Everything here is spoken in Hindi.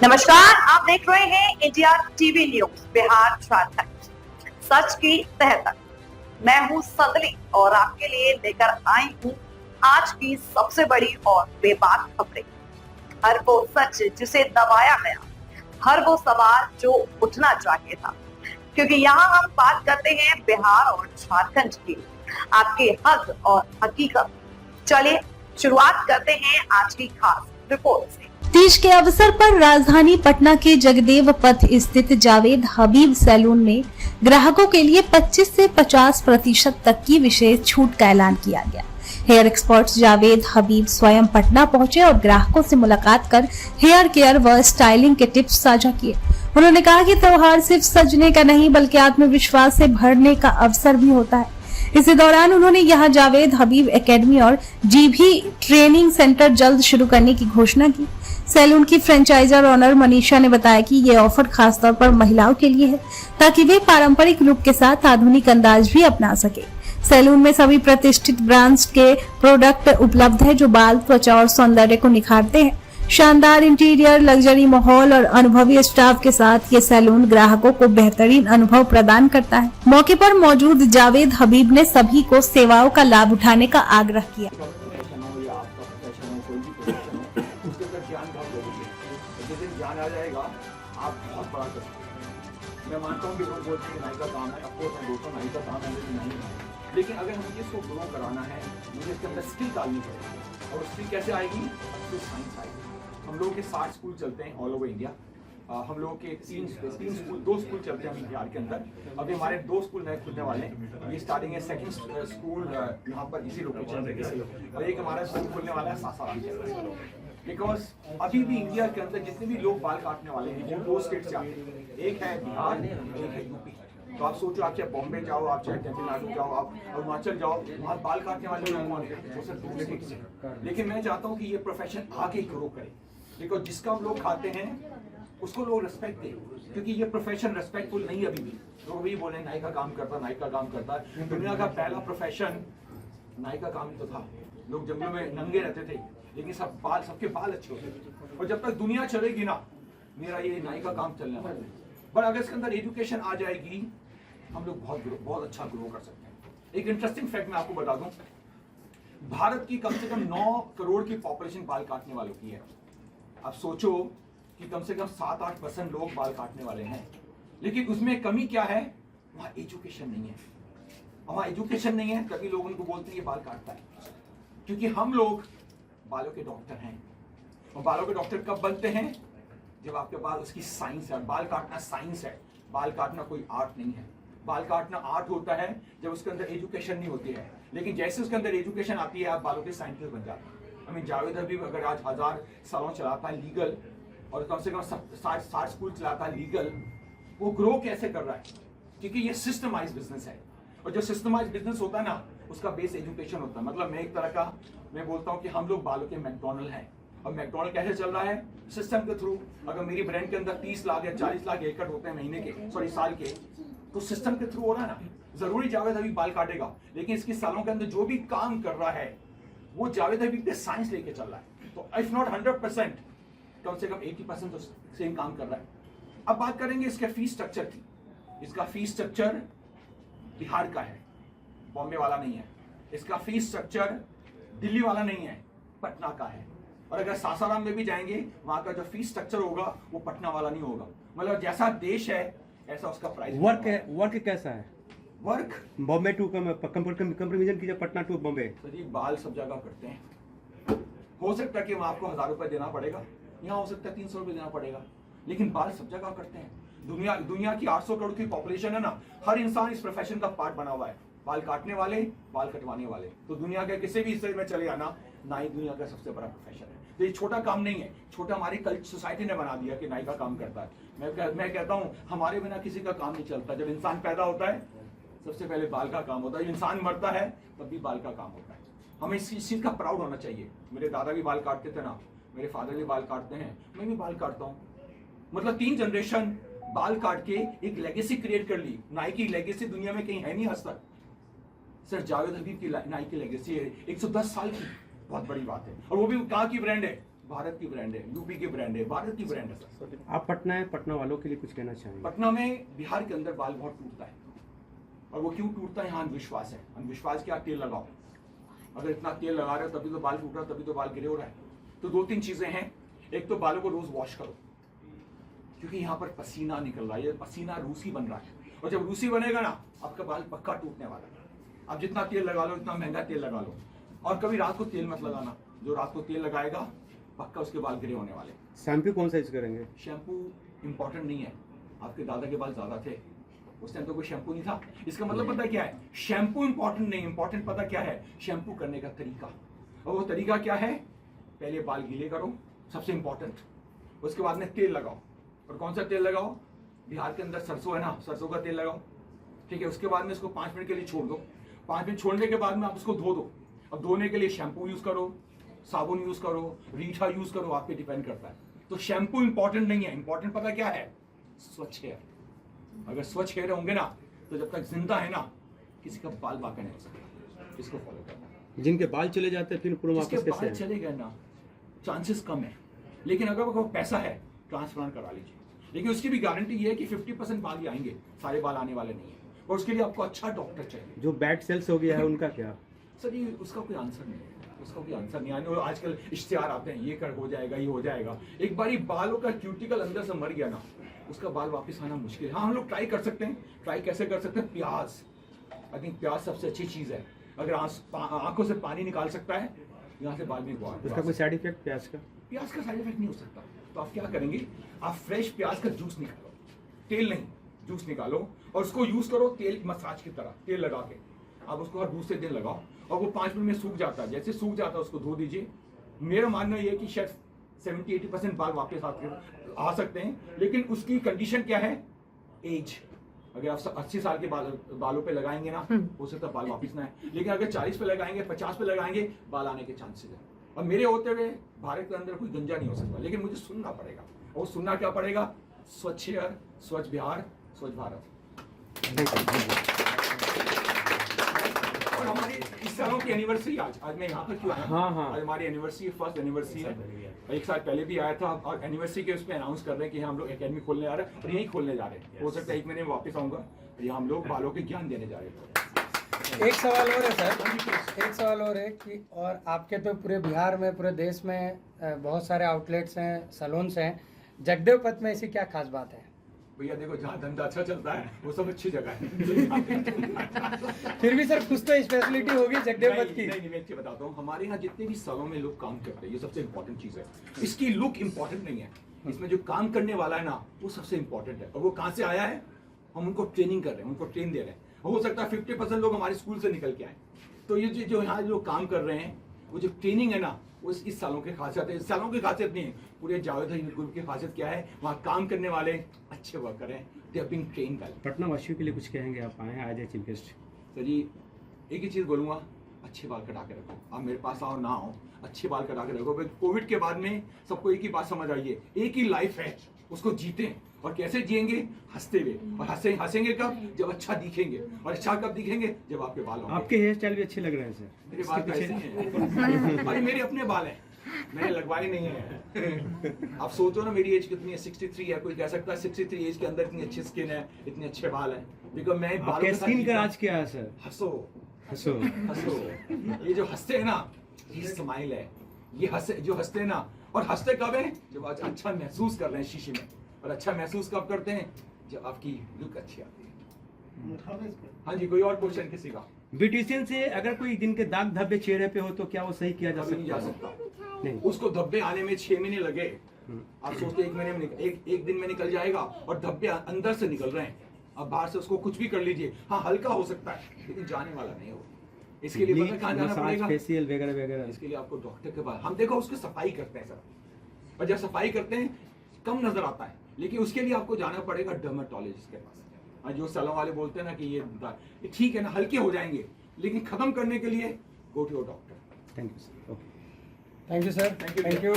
नमस्कार, आप देख रहे हैं India TV news Bihar Jharkhand, सच की तह तक। मैं हूं संदली और आपके लिए लेकर आई हूं आज की सबसे बड़ी और बेबाक खबरें। हर वो सच जिसे दबाया गया, हर वो सवाल जो उठना चाहिए था, क्योंकि यहाँ हम बात करते हैं बिहार और झारखंड की, आपके हक और हकीकत। चलिए शुरुआत करते हैं आज की खास रिपोर्ट से। तीज के अवसर पर राजधानी पटना के जगदेव पथ स्थित जावेद हबीब सैलून में ग्राहकों के लिए 25 से 50% तक की विशेष छूट का ऐलान किया गया। हेयर एक्सपर्ट जावेद हबीब स्वयं पटना पहुंचे और ग्राहकों से मुलाकात कर हेयर केयर व स्टाइलिंग के टिप्स साझा किए। उन्होंने कहा कि त्योहार सिर्फ सजने का नहीं बल्कि आत्मविश्वास से भरने का अवसर भी होता है। इसी दौरान उन्होंने यहां जावेद हबीब एकेडमी और जीभी ट्रेनिंग सेंटर जल्द शुरू करने की घोषणा की। सैलून की फ्रेंचाइजर ओनर मनीषा ने बताया कि ये ऑफर खासतौर पर महिलाओं के लिए है ताकि वे पारंपरिक लुक के साथ आधुनिक अंदाज भी अपना सके। सैलून में सभी प्रतिष्ठित ब्रांड्स के प्रोडक्ट उपलब्ध है जो बाल, त्वचा और सौंदर्य को निखारते हैं। शानदार इंटीरियर, लग्जरी माहौल और अनुभवी स्टाफ के साथ ये सैलून ग्राहकों को बेहतरीन अनुभव प्रदान करता है। मौके पर मौजूद जावेद हबीब ने सभी को सेवाओं का लाभ उठाने का आग्रह किया। ज्ञान आ जाएगा, आप बहुत बड़ा कर सकते हैं। मैं मानता हूँ कि लोग बोलते हैं नाई का काम है, अफकोर्स मैं दोस्तों नाई का काम है, लेकिन नहीं है। लेकिन अगर मुझे इसको ग्रो कराना है, मुझे इसके अंदर स्किल डालनी पड़ेगी। और स्किल कैसे आएगी? तो साइंस आएगी। हम लोगों के 60 स्कूल चलते हैं ऑल ओवर इंडिया। हम लोगों के दो स्कूल चलते हैं बिहार के अंदर। अभी हमारे 2 स्कूल नए खुलने वाले हैं। ये स्टार्टिंग है, सेकंड स्कूल यहाँ पर इसी लोकेशन पे, और एक हमारा स्कूल खुलने वाला है सासाराम। बिकॉज अभी भी इंडिया के अंदर जितने भी लोग बाल काटने वाले हैं वो 2 स्टेट से आते हैं, एक है बिहार, एक है यूपी। तो आप सोचो, आप चाहे बॉम्बे जाओ, आप चाहे तमिलनाडु जाओ, आप अरुणाचल जाओ, वहाँ बाल काटने वाले लोग कौन है? वो सिर्फ 2 स्टेट से। लेकिन मैं चाहता हूँ कि ये प्रोफेशन आगे ग्रो करे, बिकॉज जिसका हम लोग खाते हैं उसको लोग रिस्पेक्ट दें, क्योंकि ये प्रोफेशन रिस्पेक्टफुल नहीं अभी भी। लोग भी बोले नाई का काम करता, नाई का काम करता है। दुनिया का पहला प्रोफेशन नाई का काम तो था। लोग जंगलों में नंगे रहते थे, लेकिन सबके बाल अच्छे होते थे। और जब तक दुनिया चलेगी ना, मेरा ये नाई का काम चलने वाला है। पर अगर इसके अंदर एजुकेशन आ जाएगी, हम लोग बहुत अच्छा ग्रो कर सकते हैं। एक इंटरेस्टिंग फैक्ट मैं आपको बता दूं, भारत की कम से कम 9 करोड़ की पॉपुलेशन बाल काटने वालों की है। आप सोचो कि कम से कम 7-8% लोग बाल काटने वाले हैं, लेकिन उसमें कमी क्या है? वहाँ एजुकेशन नहीं है। वहाँ एजुकेशन नहीं है, तभी लोग उनको बोलते हैं ये बाल काटता है। क्योंकि हम लोग बालों के डॉक्टर हैं, और बालों के डॉक्टर कब बनते हैं? जब आपके पास उसकी साइंस है। बाल काटना साइंस है, बाल काटना कोई आर्ट नहीं है। बाल काटना आर्ट होता है जब उसके अंदर एजुकेशन नहीं होती है, लेकिन जैसे उसके अंदर एजुकेशन आती है, आप बालों के साइंटिस्ट बन जाते हैं। जावेद हबीब अगर आज 1000 सैलून चलाता है लीगल, और कम से कम 60 स्कूल चलाता है लीगल, वो ग्रो कैसे कर रहा है? क्योंकि ये सिस्टमाइज बिजनेस है, और जो सिस्टमाइज बिजनेस होता है ना, उसका बेस एजुकेशन होता है। मतलब मैं एक तरह का मैं बोलता हूँ कि हम लोग बालों के मैकडोनल्ड हैं, और मैकडोनल्ड कैसे चल रहा है? सिस्टम के थ्रू। अगर मेरी ब्रांड के अंदर 30 लाख या 40 लाख हेयर कट होते हैं महीने के, साल के, तो सिस्टम के थ्रू हो रहा है ना। जरूरी जावेद हबीब बाल काटेगा, लेकिन इसकी सालों के अंदर जो भी काम कर रहा है वो जावेद हबीब पे साइंस लेके चल रहा है। तो इफ नॉट 100%, कम से कम 80% तो सेम काम कर रहा है। अब बात करेंगे इसके फीस स्ट्रक्चर की। इसका फीस स्ट्रक्चर बिहार का है, बॉम्बे वाला नहीं है। इसका फीस स्ट्रक्चर दिल्ली वाला नहीं है, पटना का है। और अगर सासाराम में भी जाएंगे, वहां का जो फीस स्ट्रक्चर होगा वो पटना वाला नहीं होगा। मतलब जैसा देश है ऐसा उसका प्राइस। वर्क कैसा है? वर्क बॉम्बे टू कंपेरिजन कीजिए, पटना टू बॉम्बे। तो जी बाल सब जगह करते हैं। हो सकता है कि वहां आपको 1000 रुपए देना पड़ेगा, यहाँ हो सकता है 300 रुपए देना पड़ेगा, लेकिन बाल सब जगह करते हैं। दुनिया की 800 करोड़ की पॉपुलेशन है ना, हर इंसान इस प्रोफेशन का पार्ट बना हुआ है। बाल काटने वाले, बाल कटवाने वाले। तो दुनिया के किसी भी हिस्से में चले आना, नाई दुनिया का सबसे बड़ा प्रोफेशन है। तो ये छोटा काम नहीं है, छोटा हमारी सोसाइटी ने बना दिया कि नाई का काम करता है। मैं कहता हूँ हमारे बिना किसी का काम नहीं चलता। जब इंसान पैदा होता है सबसे पहले बाल का काम होता है, इंसान मरता है तब भी बाल का काम होता है। हमें इस चीज का प्राउड होना चाहिए। मेरे दादा भी बाल काटते थे ना, मेरे फादर भी बाल काटते हैं, मैं भी बाल काटता हूँ। मतलब 3 जनरेशन बाल काट के एक लेगेसी क्रिएट कर ली। नाई की लेगेसी दुनिया में कहीं है नहीं आज तक। सर जावेद हबीब की नाई की लेगेसी है 110 साल की, बहुत बड़ी बात है। और वो भी कहाँ की ब्रांड है? भारत की ब्रांड है, यूपी की ब्रांड है, भारत की ब्रांड है सर। आप पटना है, पटना वालों के लिए कुछ कहना चाहेंगे? पटना में, बिहार के अंदर बाल बहुत टूटता है, और वो क्यों टूटता है? यहाँ अंधविश्वास है। अंधविश्वास क्या? तेल लगाओ। अगर इतना तेल लगा रहे हो तभी तो बाल टूट रहा है, तभी तो बाल गिरे हो रहा है। तो 2-3 चीजें हैं। एक तो बालों को रोज वॉश करो, क्योंकि यहाँ पर पसीना निकल रहा है, ये पसीना रूसी बन रहा है, और जब रूसी बनेगा ना आपका बाल पक्का टूटने वाला है। आप जितना तेल लगा लो, इतना महंगा तेल लगा लो, और कभी रात को तेल मत लगाना। जो रात को तेल लगाएगा पक्का उसके बाल गिरे होने वाले। शैम्पू कौन सा यूज करेंगे? शैम्पू इंपॉर्टेंट नहीं है। आपके दादा के बाल ज्यादा थे, उस टाइम तो कोई शैम्पू नहीं था। इसका मतलब पता क्या है? शैम्पू इंपॉर्टेंट नहीं, इंपॉर्टेंट पता क्या है? शैम्पू करने का तरीका। और वो तरीका क्या है? पहले बाल गीले करो, सबसे इंपॉर्टेंट। उसके बाद में तेल लगाओ। और कौन सा तेल लगाओ? बिहार के अंदर सरसों है ना, सरसों का तेल लगाओ, ठीक है। उसके बाद में इसको 5 मिनट के लिए छोड़ दो। 5 मिनट छोड़ने के बाद में आप उसको धो दो। अब धोने के लिए शैम्पू यूज करो, साबुन यूज करो, रीठा यूज करो, आप पे डिपेंड करता है। तो शैम्पू इंपॉर्टेंट नहीं है, इंपॉर्टेंट पता क्या है? स्वच्छ हेयर। अगर स्वच्छ हेयर होंगे ना, तो जब तक जिंदा है ना, किसी का बाल बाका नहीं हो सकता। इसको फॉलो करना। जिनके बाल चले जाते हैं फिर पूरा वापस जिसके कैसे बाल चले गए ना, चांसेस कम है। लेकिन अगर वो पैसा है, ट्रांसप्लांट करा लीजिए। लेकिन उसकी भी गारंटी ये है कि 50% बाल ही आएंगे, सारे बाल आने वाले नहीं है। और उसके लिए आपको अच्छा डॉक्टर चाहिए। जो बैड सेल्स हो गया है उनका क्या? सर ये उसका कोई आंसर नहीं है, उसका कोई आंसर नहीं है। आजकल इश्तिहार आते हैं, ये कर हो जाएगा, ये हो जाएगा। एक बारी बालों का क्यूटिकल अंदर से मर गया ना, उसका बाल वापस आना मुश्किल है। हाँ, हम लोग ट्राई कर सकते हैं। ट्राई कैसे कर सकते हैं? प्याज। आई थिंक प्याज सबसे अच्छी चीज है। अगर आंखों से पानी निकाल सकता है, यहाँ से बाल भी उसका कोई साइड इफेक्ट प्याज का? प्याज का साइड इफेक्ट नहीं हो सकता। तो आप क्या करेंगे? आप फ्रेश प्याज का जूस निकालो, तेल नहीं, जूस निकालो, और उसको यूज करो तेल मसाज की तरह। तेल लगा के आप उसको हर दूसरे दिन लगाओ, और वो 5 मिनट में सूख जाता है। जैसे सूख जाता है उसको धो दीजिए। मेरा मानना ये है कि शायद 70-80% बाल वापस आ सकते हैं। लेकिन उसकी कंडीशन क्या है? एज। अगर आप 80 साल के बालों पे लगाएंगे ना, हो सकता है बाल वापस ना आए। लेकिन अगर 40 पे लगाएंगे, 50 पे लगाएंगे, बाल आने के चांसेस है। और मेरे होते हुए भारत के अंदर कोई गंजा नहीं हो सकता, लेकिन मुझे सुनना पड़ेगा। और सुनना क्या पड़ेगा? स्वच्छ हेयर, स्वच्छ बिहार, स्वच्छ भारत। और हमारी इस सालों की एनिवर्सरी आज मैं यहाँ पर क्यों आया? हाँ। आज हमारी एनिवर्सरी, फर्स्ट एनिवर्सरी है। एक साल पहले भी आया था, और एनिवर्सरी के उस पर अनाउंस कर रहे हैं कि हम लोग एकेडमी खोलने जा रहे हैं, और यहीं खोलने जा रहे हैं। हो सकता है 1 महीने में वापस आऊंगा, और यहाँ हम लोग बालों के ज्ञान देने जा रहे हैं। एक सवाल और है सर, एक सवाल और है कि और आपके तो पूरे बिहार में, पूरे देश में बहुत सारे आउटलेट्स हैं, सैलून्स हैं। जगदेव पथ में ऐसी क्या खास बात है? भैया देखो, जहाँ धंधा अच्छा चलता है वो सब अच्छी जगह है। फिर भी सर कुछ तो स्पेशलिटी होगी जगदेव पथ की। नहीं, मैं आपको बताता हूँ। हमारे यहाँ जितने भी सैलून में लोग काम करते हैं, ये सबसे इंपॉर्टेंट चीज है। इसकी लुक इंपॉर्टेंट नहीं है, इसमें जो काम करने वाला है ना, वो सबसे इंपॉर्टेंट है। और वो कहाँ से आया है? हम उनको ट्रेनिंग कर रहे हैं, उनको ट्रेन दे रहे हैं। हो सकता है 50% लोग हमारे स्कूल से निकल के आए। तो ये जो यहाँ जो काम कर रहे हैं, वो जो ट्रेनिंग है ना, वो इस सालों की खासियत है। इस सालों की खासियत नहीं है, पूरे जावेद ग्रुप की खासियत क्या है? वहाँ काम करने वाले अच्छे वर्कर हैं, they are being trained well. Patna वासियों के लिए कुछ कहेंगे? आप आए हैं आज a chief guest. Sir ji, एक ही चीज बोलूंगा, अच्छे बाल कटा के रखो। आप मेरे पास आओ ना आओ, अच्छे बाल कटा के रखो। कोविड के बाद में सबको एक ही बात समझ आई है, एक ही लाइफ है, उसको जीते। और कैसे जिएंगे? हंसते हुए। और हंसेंगे कब? जब अच्छा दिखेंगे। और अच्छा कब दिखेंगे? जब आपके बाल होंगे। आपके हेयर स्टाइल भी अच्छे लग रहे हैं सर। मेरे बाल तो ऐसे हैं। अरे मेरे अपने बाल हैं, मैंने लगवाए नहीं है। आप सोचो ना, मेरी एज कितनी है? 63 है। कोई कह सकता है 63 एज के अंदर इतनी अच्छी स्किन है, इतने अच्छे बाल हैं? बिकॉज मैं बालों के साथ स्किन का राज क्या है सर? हंसो हंसो हंसो। ये जो हंसते हैं ना, ये स्माइल है। ये जो हंसते हैं ना, और हंसते कब है? जब आज अच्छा महसूस कर रहे हैं शीशे में। और अच्छा महसूस कब करते हैं? जब आपकी लुक अच्छी आती है। हाँ जी, कोई और क्वेश्चन किसी का? ब्यूटिशियन से अगर कोई दिन के दाग धब्बे चेहरे पे हो तो क्या वो सही किया जा कभी नहीं जा सकता? सकता। नहीं। उसको धब्बे आने में 6 महीने लगे। आप सोचते 1 महीने में एक दिन में निकल जाएगा, और धब्बे अंदर से निकल रहे हैं। अब बाहर से उसको कुछ भी कर लीजिए, हाँ हल्का हो सकता है, लेकिन जाने वाला नहीं हो। इसके लिए पता कहाँ जाना पड़ेगा? फेशियल वगैरह वगैरह। इसके लिए आपको डॉक्टर के पास, हम देखो उसकी सफाई करते हैं सर, और जब सफाई करते हैं कम नजर आता है, लेकिन उसके लिए आपको जाना पड़ेगा डर्मेटोलॉजिस्ट के पास। और जो सैलून वाले बोलते हैं ना कि ये ठीक है ना, हल्के हो जाएंगे, लेकिन खत्म करने के लिए go to your doctor. Thank you sir. Okay, thank you sir, Thank you. Thank you.